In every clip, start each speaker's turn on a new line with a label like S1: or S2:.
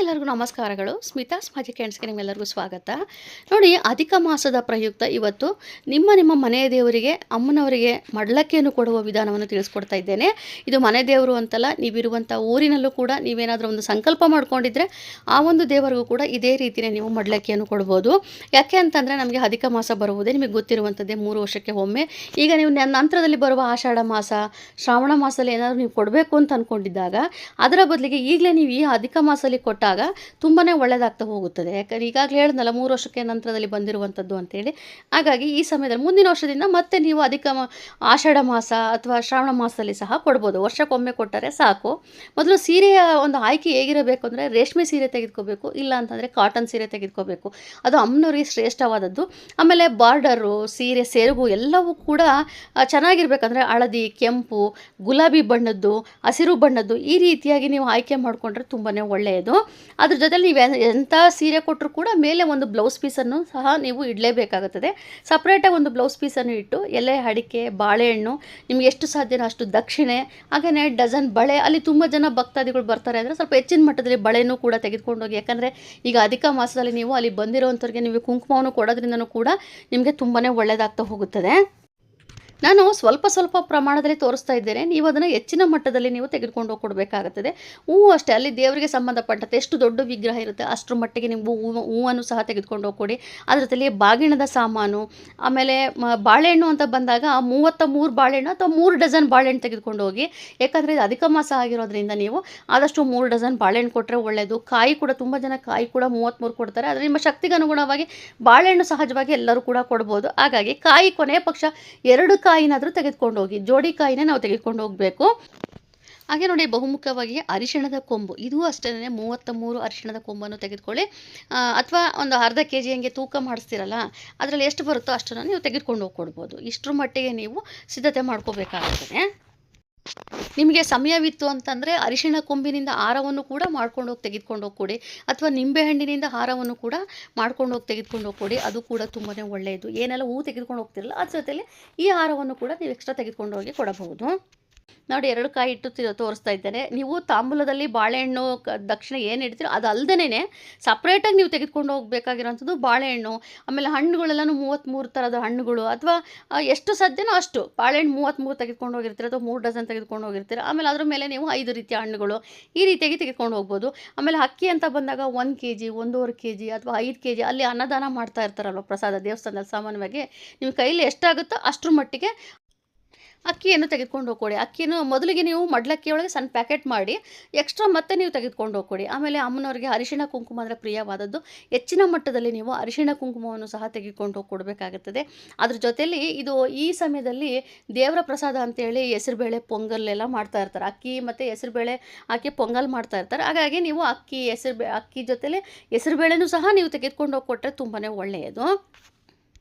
S1: ಎಲ್ಲರಿಗೂ ನಮಸ್ಕಾರಗಳು. ಸ್ಮಿತಾಸ್ ಮ್ಯಾಜಿಕ್ ಹ್ಯಾಂಡ್ಸ್‌ಗೆ ನಿಮ್ಮೆಲ್ಲರಿಗೂ ಸ್ವಾಗತ. ನೋಡಿ, ಅಧಿಕ ಮಾಸದ ಪ್ರಯುಕ್ತ ಇವತ್ತು ನಿಮ್ಮ ಮನೆಯ ದೇವರಿಗೆ, ಅಮ್ಮನವರಿಗೆ ಮಡಲಕ್ಕಿಯನ್ನು ಕೊಡುವ ವಿಧಾನವನ್ನು ತಿಳಿಸ್ಕೊಡ್ತಾ ಇದ್ದೇನೆ. ಇದು ಮನೆ ದೇವರು ಅಂತಲ್ಲ, ನೀವಿರುವಂಥ ಊರಿನಲ್ಲೂ ಕೂಡ ನೀವೇನಾದರೂ ಒಂದು ಸಂಕಲ್ಪ ಮಾಡ್ಕೊಂಡಿದ್ರೆ ಆ ಒಂದು ದೇವರಿಗೂ ಕೂಡ ಇದೇ ರೀತಿಯೇ ನೀವು ಮಡಲಕ್ಕಿಯನ್ನು ಕೊಡ್ಬೋದು. ಯಾಕೆ ಅಂತಂದರೆ ನಮಗೆ ಅಧಿಕ ಮಾಸ ಬರುವುದೇ ನಿಮಗೆ ಗೊತ್ತಿರುವಂಥದ್ದೇ 3 ವರ್ಷಕ್ಕೆ ಒಮ್ಮೆ. ಈಗ ನೀವು ನಂತರದಲ್ಲಿ ಬರುವ ಆಷಾಢ ಮಾಸ, ಶ್ರಾವಣ ಮಾಸದಲ್ಲಿ ಏನಾದರೂ ನೀವು ಕೊಡಬೇಕು ಅಂತ ಅಂದ್ಕೊಂಡಿದ್ದಾಗ ಅದರ ಬದಲಿಗೆ ಈಗಲೇ ನೀವು ಈ ಅಧಿಕ ಮಾಸದಲ್ಲಿ ಕೊಟ್ಟಾಗ ತುಂಬಾ ಒಳ್ಳೆಯದಾಗ್ತಾ ಹೋಗುತ್ತದೆ. ಯಾಕಂದರೆ ಈಗಾಗಲೇ ಹೇಳಿದ್ನಲ್ಲ 3 ವರ್ಷಕ್ಕೆ ನಂತರದಲ್ಲಿ ಬಂದಿರುವಂಥದ್ದು ಅಂತೇಳಿ. ಹಾಗಾಗಿ ಈ ಸಮಯದಲ್ಲಿ ಮುಂದಿನ ವರ್ಷದಿಂದ ಮತ್ತೆ ನೀವು ಆಷಾಢ ಮಾಸ ಅಥವಾ ಶ್ರಾವಣ ಮಾಸದಲ್ಲಿ ಸಹ ಕೊಡ್ಬೋದು. ವರ್ಷಕ್ಕೊಮ್ಮೆ ಕೊಟ್ಟರೆ ಸಾಕು. ಮೊದಲು ಸೀರೆಯ ಒಂದು ಆಯ್ಕೆ ಹೇಗಿರಬೇಕು ಅಂದರೆ ರೇಷ್ಮೆ ಸೀರೆ ತೆಗೆದುಕೋಬೇಕು, ಇಲ್ಲ ಅಂತಂದರೆ ಕಾಟನ್ ಸೀರೆ ತೆಗೆದುಕೋಬೇಕು. ಅದು ಅಮ್ಮನವರಿಗೆ ಶ್ರೇಷ್ಠವಾದದ್ದು. ಆಮೇಲೆ ಬಾರ್ಡರು, ಸೀರೆ ಸೆರಗು ಎಲ್ಲವೂ ಕೂಡ ಚೆನ್ನಾಗಿರ್ಬೇಕಂದ್ರೆ ಹಳದಿ, ಕೆಂಪು, ಗುಲಾಬಿ ಬಣ್ಣದ್ದು, ಹಸಿರು ಬಣ್ಣದ್ದು ಈ ರೀತಿಯಾಗಿ ನೀವು ಆಯ್ಕೆ ಮಾಡಿಕೊಂಡ್ರೆ ತುಂಬಾ ಒಳ್ಳೆಯದು. ಅದ್ರ ಜೊತೆಲಿ ನೀವು ಎಂಥ ಸೀರೆ ಕೊಟ್ಟರು ಕೂಡ ಮೇಲೆ ಒಂದು ಬ್ಲೌಸ್ ಪೀಸನ್ನು ಸಹ ನೀವು ಇಡಲೇಬೇಕಾಗುತ್ತದೆ. ಸಪ್ರೇಟಾಗಿ ಒಂದು ಬ್ಲೌಸ್ ಪೀಸನ್ನು ಇಟ್ಟು ಎಲೆ ಅಡಿಕೆ, ಬಾಳೆಹಣ್ಣು, ನಿಮ್ಗೆ ಎಷ್ಟು ಸಾಧ್ಯನೋ ಅಷ್ಟು ದಕ್ಷಿಣೆ, ಹಾಗೆಯೇ ಡಜನ್ ಬಳೆ, ಅಲ್ಲಿ ತುಂಬ ಜನ ಭಕ್ತಾದಿಗಳು ಬರ್ತಾರೆ ಅಂದರೆ ಸ್ವಲ್ಪ ಹೆಚ್ಚಿನ ಮಟ್ಟದಲ್ಲಿ ಬಳೆನೂ ಕೂಡ ತೆಗೆದುಕೊಂಡು ಹೋಗಿ. ಯಾಕಂದರೆ ಈಗ ಅಧಿಕ ಮಾಸದಲ್ಲಿ ನೀವು ಅಲ್ಲಿ ಬಂದಿರೋವಂಥವ್ರಿಗೆ ನೀವು ಕುಂಕುಮವನ್ನು ಕೊಡೋದ್ರಿಂದನೂ ಕೂಡ ನಿಮಗೆ ತುಂಬಾ ಒಳ್ಳೆಯದಾಗ್ತಾ ಹೋಗುತ್ತದೆ. ನಾನು ಸ್ವಲ್ಪ ಪ್ರಮಾಣದಲ್ಲಿ ತೋರಿಸ್ತಾ ಇದ್ದೇನೆ, ನೀವು ಅದನ್ನು ಹೆಚ್ಚಿನ ಮಟ್ಟದಲ್ಲಿ ನೀವು ತೆಗೆದುಕೊಂಡು ಹೋಗಿ ಕೊಡಬೇಕಾಗುತ್ತದೆ. ಹೂವು ಅಷ್ಟೇ, ಅಲ್ಲಿ ದೇವರಿಗೆ ಸಂಬಂಧಪಟ್ಟಂತೆ ಎಷ್ಟು ದೊಡ್ಡ ವಿಗ್ರಹ ಇರುತ್ತೆ ಅಷ್ಟರ ಮಟ್ಟಿಗೆ ನೀವು ಹೂವನ್ನು ಸಹ ತೆಗೆದುಕೊಂಡು ಹೋಗಿ ಕೊಡಿ. ಅದ್ರ ಜೊತೆಲಿ ಬಾಗಿಣದ ಸಾಮಾನು, ಆಮೇಲೆ ಬಾಳೆಹಣ್ಣು ಅಂತ ಬಂದಾಗ 33 ಬಾಳೆಹಣ್ಣು ಅಥವಾ 3 ಡಜನ್ ಬಾಳೆಹಣ್ಣು ತೆಗೆದುಕೊಂಡು ಹೋಗಿ. ಯಾಕಂದರೆ ಇದು ಅಧಿಕ ಮಾಸ ಆಗಿರೋದ್ರಿಂದ ನೀವು ಆದಷ್ಟು 3 ಡಜನ್ ಬಾಳೆಹಣ್ಣು ಕೊಟ್ಟರೆ ಒಳ್ಳೆಯದು. ಕಾಯಿ ಕೂಡ ತುಂಬ ಜನ ಕಾಯಿ ಕೂಡ 33 ಕೊಡ್ತಾರೆ. ಆದರೆ ನಿಮ್ಮ ಶಕ್ತಿಗೆ ಅನುಗುಣವಾಗಿ ಬಾಳೆಹಣ್ಣು ಸಹಜವಾಗಿ ಎಲ್ಲರೂ ಕೂಡ ಕೊಡ್ಬೋದು. ಹಾಗಾಗಿ ಕಾಯಿ ಕೊನೆಯ ಪಕ್ಷ 2 ಕಾಯಿನಾದರೂ ತೆಗೆದುಕೊಂಡು ಹೋಗಿ, ಜೋಡಿ ಕಾಯಿನೇ ನಾವು ತೆಗೆದುಕೊಂಡು ಹೋಗಬೇಕು. ಹಾಗೆ ನೋಡಿ, ಬಹುಮುಖ್ಯವಾಗಿ ಅರಿಶಿಣದ ಕೊಂಬು, ಇದು ಅಷ್ಟೇ 33 ಅರಿಶಿಣದ ಕೊಂಬನ್ನು ತೆಗೆದುಕೊಳ್ಳಿ. ಅಥವಾ ಒಂದು ಅರ್ಧ kg ಹಂಗೆ ತೂಕ ಮಾಡಿಸ್ತೀರಲ್ಲ, ಅದರಲ್ಲಿ ಎಷ್ಟು ಬರುತ್ತೋ ಅಷ್ಟನ್ನು ನೀವು ತೆಗೆದುಕೊಂಡು ಹೋಗಿ ಕೊಡ್ಬೋದು. ಇಷ್ಟರ ಮಟ್ಟಿಗೆ ನೀವು ಸಿದ್ಧತೆ ಮಾಡ್ಕೋಬೇಕಾಗ್ತದೆ. ನಿಮಗೆ ಸಮಯವಿತ್ತು ಅಂತಂದರೆ ಅರಿಶಿಣ ಕೊಂಬಿನಿಂದ ಹಾರವನ್ನು ಕೂಡ ಮಾಡ್ಕೊಂಡು ಹೋಗಿ ತೆಗೆದುಕೊಂಡು ಹೋಗಿ ಕೊಡಿ, ಅಥವಾ ನಿಂಬೆಹಣ್ಣಿನಿಂದ ಹಾರವನ್ನು ಕೂಡ ಮಾಡ್ಕೊಂಡು ಹೋಗಿ ತೆಗೆದುಕೊಂಡು ಹೋಗಿ ಕೊಡಿ. ಅದು ಕೂಡ ತುಂಬಾ ಒಳ್ಳೆಯದು. ಏನೆಲ್ಲ ಹೂ ತೆಗೆದುಕೊಂಡು ಹೋಗ್ತಿರಲ್ಲ ಅದ್ರ ಜೊತೆಲಿ ಈ ಹಾರವನ್ನು ಕೂಡ ನೀವು ಎಕ್ಸ್ಟ್ರಾ ತೆಗೆದುಕೊಂಡು ಹೋಗಿ ಕೊಡಬಹುದು. ನೋಡಿ, 2 ಕಾಯಿ ಇಟ್ಟು ತೋರಿಸ್ತಾ ಇದ್ದೇನೆ. ನೀವು ತಾಂಬೂಲದಲ್ಲಿ ಬಾಳೆಹಣ್ಣು ದಕ್ಷಿಣ ಏನು ಇಡ್ತೀರೋ ಅದು ಅಲ್ಲದೇ ಸಪ್ರೇಟಾಗಿ ನೀವು ತೆಗೆದುಕೊಂಡು ಹೋಗಬೇಕಾಗಿರೋಂಥದ್ದು ಬಾಳೆಹಣ್ಣು. ಆಮೇಲೆ ಹಣ್ಣುಗಳೆಲ್ಲನೂ 33 ಥರದ ಹಣ್ಣುಗಳು, ಅಥವಾ ಎಷ್ಟು ಸಾಧ್ಯನೋ ಅಷ್ಟು ಬಾಳೆಹಣ್ಣು 33 ತೆಗೆದುಕೊಂಡು ಹೋಗಿರ್ತೀರ, ಅಥವಾ 3 ಡಜನ್ ತೆಗೆದುಕೊಂಡು ಹೋಗಿರ್ತೀರ. ಆಮೇಲೆ ಅದ್ರ ಮೇಲೆ ನೀವು 5 ರೀತಿಯ ಹಣ್ಣುಗಳು ಈ ರೀತಿಯಾಗಿ ತೆಗೆದುಕೊಂಡು ಹೋಗ್ಬೋದು. ಆಮೇಲೆ ಅಕ್ಕಿ ಅಂತ ಬಂದಾಗ 1 kg, 1.5 kg ಅಥವಾ 5 kg ಅಲ್ಲಿ ಅನ್ನದಾನ ಮಾಡ್ತಾ ಇರ್ತಾರಲ್ವ ಪ್ರಸಾದ ದೇವಸ್ಥಾನದಲ್ಲಿ. ಸಾಮಾನ್ಯವಾಗಿ ನಿಮ್ಮ ಕೈಲಿ ಎಷ್ಟಾಗುತ್ತೋ ಅಷ್ಟರ ಮಟ್ಟಿಗೆ ಅಕ್ಕಿಯನ್ನು ತೆಗೆದುಕೊಂಡು ಹೋಗ್ಕೊಡಿ. ಅಕ್ಕಿಯನ್ನು ಮೊದಲಿಗೆ ನೀವು ಮಡ್ಲಕ್ಕಿಯೊಳಗೆ ಸಣ್ಣ ಪ್ಯಾಕೆಟ್ ಮಾಡಿ ಎಕ್ಸ್ಟ್ರಾ ಮತ್ತೆ ನೀವು ತೆಗೆದುಕೊಂಡು ಹೋಗ್ಕೊಡಿ. ಆಮೇಲೆ ಅಮ್ಮನವರಿಗೆ ಅರಿಶಿಣ ಕುಂಕುಮ ಅಂದರೆ ಪ್ರಿಯವಾದದ್ದು. ಹೆಚ್ಚಿನ ಮಟ್ಟದಲ್ಲಿ ನೀವು ಅರಿಶಿಣ ಕುಂಕುಮವನ್ನು ಸಹ ತೆಗೆದುಕೊಂಡು ಹೋಗಿ ಕೊಡಬೇಕಾಗುತ್ತದೆ. ಅದ್ರ ಜೊತೆಯಲ್ಲಿ ಇದು ಈ ಸಮಯದಲ್ಲಿ ದೇವರ ಪ್ರಸಾದ ಅಂತೇಳಿ ಹೆಸರುಬೇಳೆ ಪೊಂಗಲ್ ಎಲ್ಲ ಮಾಡ್ತಾ ಇರ್ತಾರೆ. ಅಕ್ಕಿ ಮತ್ತು ಹೆಸರುಬೇಳೆ ಹಾಕಿ ಪೊಂಗಲ್ ಮಾಡ್ತಾ ಇರ್ತಾರೆ. ಹಾಗಾಗಿ ನೀವು ಅಕ್ಕಿ ಜೊತೆಲಿ ಹೆಸರುಬೇಳೆನೂ ಸಹ ನೀವು ತೆಗೆದುಕೊಂಡು ಹೋಗಿ ಕೊಟ್ಟರೆ ತುಂಬಾ ಒಳ್ಳೆಯದು.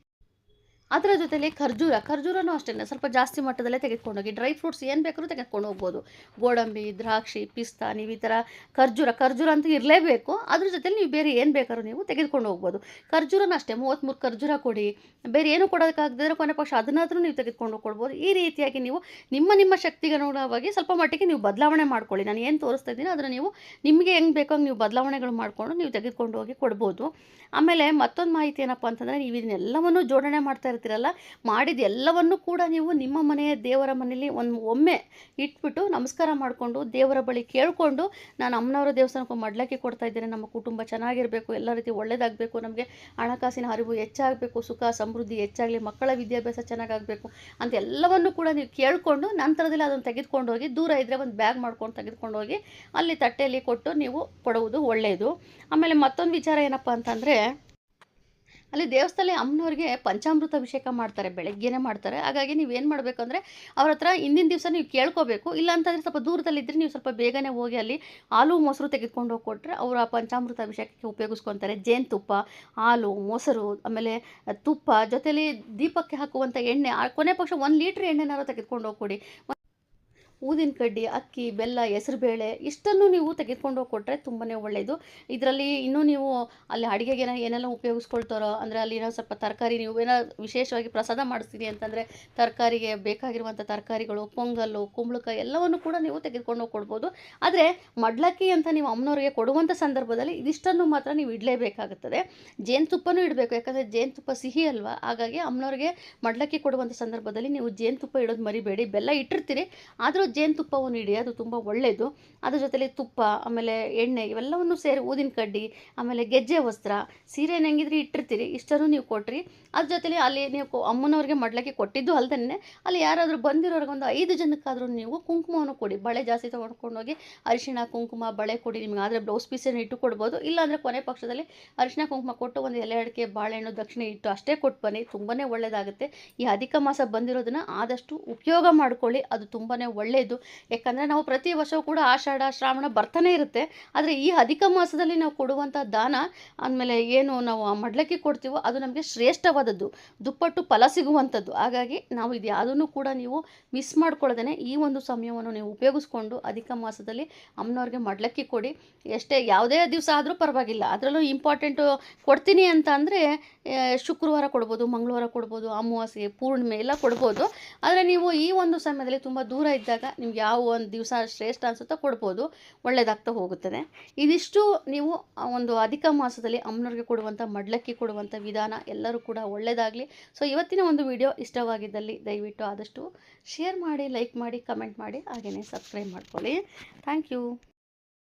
S1: ಅದರ ಜೊತೆಲಿ ಖರ್ಜೂರನೂ ಅಷ್ಟೇ ಸ್ವಲ್ಪ ಜಾಸ್ತಿ ಮಟ್ಟದಲ್ಲೇ ತೆಗೆದುಕೊಂಡೋಗಿ. ಡ್ರೈ ಫ್ರೂಟ್ಸ್ ಏನು ಬೇಕಾದ್ರೂ ತೆಗೆದುಕೊಂಡು ಹೋಗ್ಬೋದು. ಗೋಡಂಬಿ, ದ್ರಾಕ್ಷಿ, ಪಿಸ್ತಾ, ನೀವು ಈ ಥರ ಖರ್ಜೂರ ಅಂತ ಇರಲೇಬೇಕು. ಅದ್ರ ಜೊತೆಲಿ ನೀವು ಬೇರೆ ಏನು ಬೇಕಾದ್ರೂ ನೀವು ತೆಗೆದುಕೊಂಡು ಹೋಗ್ಬೋದು. ಖರ್ಜೂರನೂ ಅಷ್ಟೇ 33 ಖರ್ಜೂರ ಕೊಡಿ. ಬೇರೆ ಏನು ಕೊಡೋದಕ್ಕಾಗದಿದ್ರೆ ಕೊನೆ ಪಕ್ಷ ಅದನ್ನಾದರೂ ನೀವು ತೆಗೆದುಕೊಂಡು ಕೊಡ್ಬೋದು. ಈ ರೀತಿಯಾಗಿ ನೀವು ನಿಮ್ಮ ಶಕ್ತಿಗೆ ಅನುಗುಣವಾಗಿ ಸ್ವಲ್ಪ ಮಟ್ಟಿಗೆ ನೀವು ಬದಲಾವಣೆ ಮಾಡ್ಕೊಳ್ಳಿ. ನಾನು ಏನು ತೋರಿಸ್ತಾ ಇದ್ದೀನಿ ಅದನ್ನು ನೀವು ನಿಮಗೆ ಹೆಂಗೆ ಬೇಕೋ ನೀವು ಬದಲಾವಣೆಗಳು ಮಾಡಿಕೊಂಡು ನೀವು ತೆಗೆದುಕೊಂಡು ಹೋಗಿ ಕೊಡ್ಬೋದು. ಆಮೇಲೆ ಮತ್ತೊಂದು ಮಾಹಿತಿ ಏನಪ್ಪ ಅಂತಂದರೆ, ನೀವು ಇದನ್ನೆಲ್ಲವನ್ನು ಜೋಡಣೆ ಮಾಡ್ತಾ ಇರ್ತೀರಲ್ಲ, ಮಾಡಿದ ಎಲ್ಲವನ್ನೂ ಕೂಡ ನೀವು ನಿಮ್ಮ ಮನೆಯ ದೇವರ ಮನೆಯಲ್ಲಿ ಒಮ್ಮೆ ಇಟ್ಬಿಟ್ಟು ನಮಸ್ಕಾರ ಮಾಡಿಕೊಂಡು ದೇವರ ಬಳಿ ಕೇಳಿಕೊಂಡು, ನಾನು ಅಮ್ಮನವರ ದೇವಸ್ಥಾನಕ್ಕೆ ಮಡ್ಲಕ್ಕಿ ಕೊಡ್ತಾ ಇದ್ದೇನೆ, ನಮ್ಮ ಕುಟುಂಬ ಚೆನ್ನಾಗಿರಬೇಕು, ಎಲ್ಲ ರೀತಿ ಒಳ್ಳೆಯದಾಗಬೇಕು, ನಮಗೆ ಹಣಕಾಸಿನ ಅರಿವು ಹೆಚ್ಚಾಗಬೇಕು, ಸುಖ ಸಮೃದ್ಧಿ ಹೆಚ್ಚಾಗಲಿ, ಮಕ್ಕಳ ವಿದ್ಯಾಭ್ಯಾಸ ಚೆನ್ನಾಗಾಗಬೇಕು ಅಂತ ಎಲ್ಲವನ್ನೂ ಕೂಡ ನೀವು ಕೇಳಿಕೊಂಡು ನಂತರದಲ್ಲಿ ಅದನ್ನು ತೆಗೆದುಕೊಂಡು ಹೋಗಿ, ದೂರ ಇದ್ದರೆ ಒಂದು ಬ್ಯಾಗ್ ಮಾಡ್ಕೊಂಡು ತೆಗೆದುಕೊಂಡು ಹೋಗಿ ಅಲ್ಲಿ ತಟ್ಟೆಯಲ್ಲಿ ಕೊಟ್ಟು ನೀವು ಕೊಡುವುದು ಒಳ್ಳೆಯದು. ಆಮೇಲೆ ಮತ್ತೊಂದು ವಿಚಾರ ಏನಪ್ಪ ಅಂತಂದರೆ, ಅಲ್ಲಿ ದೇವಸ್ಥಾನದಲ್ಲಿ ಅಮ್ಮನವ್ರಿಗೆ ಪಂಚಾಮೃತ ಅಭಿಷೇಕ ಮಾಡ್ತಾರೆ, ಬೆಳಗ್ಗೆನೇ ಮಾಡ್ತಾರೆ. ಹಾಗಾಗಿ ನೀವೇನು ಮಾಡಬೇಕಂದ್ರೆ ಅವ್ರ ಹತ್ರ ಹಿಂದಿನ ದಿವಸ ನೀವು ಕೇಳ್ಕೋಬೇಕು. ಇಲ್ಲ ಅಂತಂದರೆ ಸ್ವಲ್ಪ ದೂರದಲ್ಲಿದ್ದರೆ ನೀವು ಸ್ವಲ್ಪ ಬೇಗನೆ ಹೋಗಿ ಅಲ್ಲಿ ಹಾಲು ಮೊಸರು ತೆಗೆದುಕೊಂಡು ಹೋಗಿ ಕೊಟ್ಟರೆ ಅವರು ಆ ಪಂಚಾಮೃತ ಅಭಿಷೇಕಕ್ಕೆ ಉಪಯೋಗಿಸ್ಕೊತಾರೆ. ಜೇನುತುಪ್ಪ, ಹಾಲು, ಮೊಸರು, ಆಮೇಲೆ ತುಪ್ಪ, ಜೊತೆಲಿ ದೀಪಕ್ಕೆ ಹಾಕುವಂಥ ಎಣ್ಣೆ, ಕೊನೆ ಪಕ್ಷ 1 ಲೀಟ್ರ್ ಎಣ್ಣೆನಾರು ತೆಗೆದುಕೊಂಡು ಹೋಗಿ ಕೊಡಿ. ಊದಿನ ಕಡ್ಡಿ, ಅಕ್ಕಿ, ಬೆಲ್ಲ, ಹೆಸರುಬೇಳೆ ಇಷ್ಟನ್ನು ನೀವು ತೆಗೆದುಕೊಂಡು ಹೋಗಿ ಕೊಟ್ಟರೆ ತುಂಬಾ ಒಳ್ಳೆಯದು. ಇದರಲ್ಲಿ ಇನ್ನೂ ನೀವು ಅಲ್ಲಿ ಅಡುಗೆಗೆ ಏನೆಲ್ಲ ಉಪಯೋಗಿಸ್ಕೊಳ್ತಾರೋ ಅಂದರೆ ಅಲ್ಲಿ ಏನೋ ಸ್ವಲ್ಪ ತರಕಾರಿ ನೀವು ಏನೋ ವಿಶೇಷವಾಗಿ ಪ್ರಸಾದ ಮಾಡಿಸ್ತೀನಿ ಅಂತಂದರೆ ತರಕಾರಿಗೆ ಬೇಕಾಗಿರುವಂಥ ತರಕಾರಿಗಳು, ಪೊಂಗಲ್ಲು, ಕುಂಬಳಕಾಯಿ ಎಲ್ಲವನ್ನು ಕೂಡ ನೀವು ತೆಗೆದುಕೊಂಡು ಹೋಗಿ ಕೊಡ್ಬೋದು. ಆದರೆ ಮಡ್ಲಕ್ಕಿ ಅಂತ ನೀವು ಅಮ್ಮನವ್ರಿಗೆ ಕೊಡುವಂಥ ಸಂದರ್ಭದಲ್ಲಿ ಇದಿಷ್ಟನ್ನು ಮಾತ್ರ ನೀವು ಇಡಲೇಬೇಕಾಗುತ್ತದೆ. ಜೇನುತುಪ್ಪನೂ ಇಡಬೇಕು, ಯಾಕಂದರೆ ಜೇನುತುಪ್ಪ ಸಿಹಿ ಅಲ್ವಾ, ಹಾಗಾಗಿ ಅಮ್ಮನವ್ರಿಗೆ ಮಡ್ಲಕ್ಕಿ ಕೊಡುವಂಥ ಸಂದರ್ಭದಲ್ಲಿ ನೀವು ಜೇನುತುಪ್ಪ ಇಡೋದು ಮರಿಬೇಡಿ. ಬೆಲ್ಲ ಇಟ್ಟಿರ್ತೀರಿ, ಆದರೂ ಜೇನುತುಪ್ಪವನ್ನು ಇಡಿ, ಅದು ತುಂಬ ಒಳ್ಳೆಯದು. ಅದ್ರ ಜೊತೆಲಿ ತುಪ್ಪ, ಆಮೇಲೆ ಎಣ್ಣೆ ಇವೆಲ್ಲವನ್ನು ಸೇರಿ ಊದಿನ ಕಡ್ಡಿ, ಆಮೇಲೆ ಗೆಜ್ಜೆ ವಸ್ತ್ರ, ಸೀರೆ ಹೆಂಗಿದ್ರೆ ಇಟ್ಟಿರ್ತೀರಿ ಇಷ್ಟನ್ನು ನೀವು ಕೊಟ್ರಿ. ಅದ್ರ ಜೊತೆಲಿ ಅಲ್ಲಿ ನೀವು ಅಮ್ಮನವ್ರಿಗೆ ಮಡ್ಲಕ್ಕಿ ಕೊಟ್ಟಿದ್ದು ಅಲ್ದೇ ಅಲ್ಲಿ ಯಾರಾದರೂ ಬಂದಿರೋರಿಗೆ ಒಂದು 5 ಜನಕ್ಕಾದರೂ ನೀವು ಕುಂಕುಮವನ್ನು ಕೊಡಿ. ಬಳೆ ಜಾಸ್ತಿ ತೊಗೊಂಡ್ಕೊಂಡೋಗಿ ಅರಿಶಿಣ ಕುಂಕುಮ ಬಳೆ ಕೊಡಿ. ನಿಮ್ಗೆ ಆದರೆ ಬ್ಲೌಸ್ ಪೀಸನ್ನು ಇಟ್ಟು ಕೊಡ್ಬೋದು, ಇಲ್ಲಾಂದರೆ ಕೊನೆ ಪಕ್ಷದಲ್ಲಿ ಅರಿಶಿಣ ಕುಂಕುಮ ಕೊಟ್ಟು ಒಂದು ಎಲೆ ಅಡಿಕೆ, ಬಾಳೆಹಣ್ಣು, ದಕ್ಷಿಣೆ ಇಟ್ಟು ಅಷ್ಟೇ ಕೊಟ್ಟು ಬನ್ನಿ, ತುಂಬಾ ಒಳ್ಳೆಯದಾಗುತ್ತೆ. ಈ ಅಧಿಕ ಮಾಸ ಬಂದಿರೋದನ್ನು ಆದಷ್ಟು ಉಪಯೋಗ ಮಾಡ್ಕೊಳ್ಳಿ, ಅದು ತುಂಬಾ ಒಳ್ಳೆಯದು. ಯಾಕಂದರೆ ನಾವು ಪ್ರತಿ ವರ್ಷವೂ ಕೂಡ ಆಷಾಢ ಶ್ರಾವಣ ಬರ್ತಾನೆ ಇರುತ್ತೆ, ಆದರೆ ಈ ಅಧಿಕ ಮಾಸದಲ್ಲಿ ನಾವು ಕೊಡುವಂಥ ದಾನ ಆದಮೇಲೆ ಏನು ನಾವು ಆ ಮಡ್ಲಕ್ಕಿ ಕೊಡ್ತೀವೋ ಅದು ನಮಗೆ ಶ್ರೇಷ್ಠವಾದದ್ದು, ದುಪ್ಪಟ್ಟು ಫಲ ಸಿಗುವಂಥದ್ದು. ಹಾಗಾಗಿ ನಾವು ಇದು ಯಾವುದನ್ನು ಕೂಡ ನೀವು ಮಿಸ್ ಮಾಡ್ಕೊಳ್ಳೋದೇ ಈ ಒಂದು ಸಮಯವನ್ನು ನೀವು ಉಪಯೋಗಿಸ್ಕೊಂಡು ಅಧಿಕ ಮಾಸದಲ್ಲಿ ಅಮ್ಮನವ್ರಿಗೆ ಮಡ್ಲಕ್ಕಿ ಕೊಡಿ. ಎಷ್ಟೇ ಯಾವುದೇ ದಿವಸ ಆದರೂ ಪರವಾಗಿಲ್ಲ, ಅದರಲ್ಲೂ ಇಂಪಾರ್ಟೆಂಟು ಕೊಡ್ತೀನಿ ಅಂತ ಅಂದರೆ ಶುಕ್ರವಾರ ಕೊಡ್ಬೋದು, ಮಂಗಳವಾರ ಕೊಡ್ಬೋದು, ಅಮಾವಾಸ್ಯೆ, ಪೂರ್ಣಿಮೆ ಎಲ್ಲ ಕೊಡ್ಬೋದು. ಆದರೆ ನೀವು ಈ ಒಂದು ಸಮಯದಲ್ಲಿ ತುಂಬ ದೂರ ಇದ್ದಾಗ ನಿಮ್ಗೆ ಯಾವ ಒಂದು ದಿವಸ ಶ್ರೇಷ್ಠ ಅನಿಸುತ್ತೋ ಕೊಡ್ಬೋದು, ಒಳ್ಳೆಯದಾಗ್ತಾ ಹೋಗುತ್ತದೆ. ಇದಿಷ್ಟು ನೀವು ಒಂದು ಅಧಿಕ ಮಾಸದಲ್ಲಿ ಅಮ್ಮನವ್ರಿಗೆ ಕೊಡುವಂಥ ಮಡ್ಲಕ್ಕಿ ಕೊಡುವಂಥ ವಿಧಾನ. ಎಲ್ಲರೂ ಕೂಡ ಒಳ್ಳೆಯದಾಗಲಿ. ಸೊ ಇವತ್ತಿನ ಒಂದು ವಿಡಿಯೋ ಇಷ್ಟವಾಗಿದ್ದಲ್ಲಿ ದಯವಿಟ್ಟು ಆದಷ್ಟು ಶೇರ್ ಮಾಡಿ, ಲೈಕ್ ಮಾಡಿ, ಕಮೆಂಟ್ ಮಾಡಿ, ಹಾಗೆಯೇ ಸಬ್ಸ್ಕ್ರೈಬ್ ಮಾಡ್ಕೊಳ್ಳಿ. Thank you.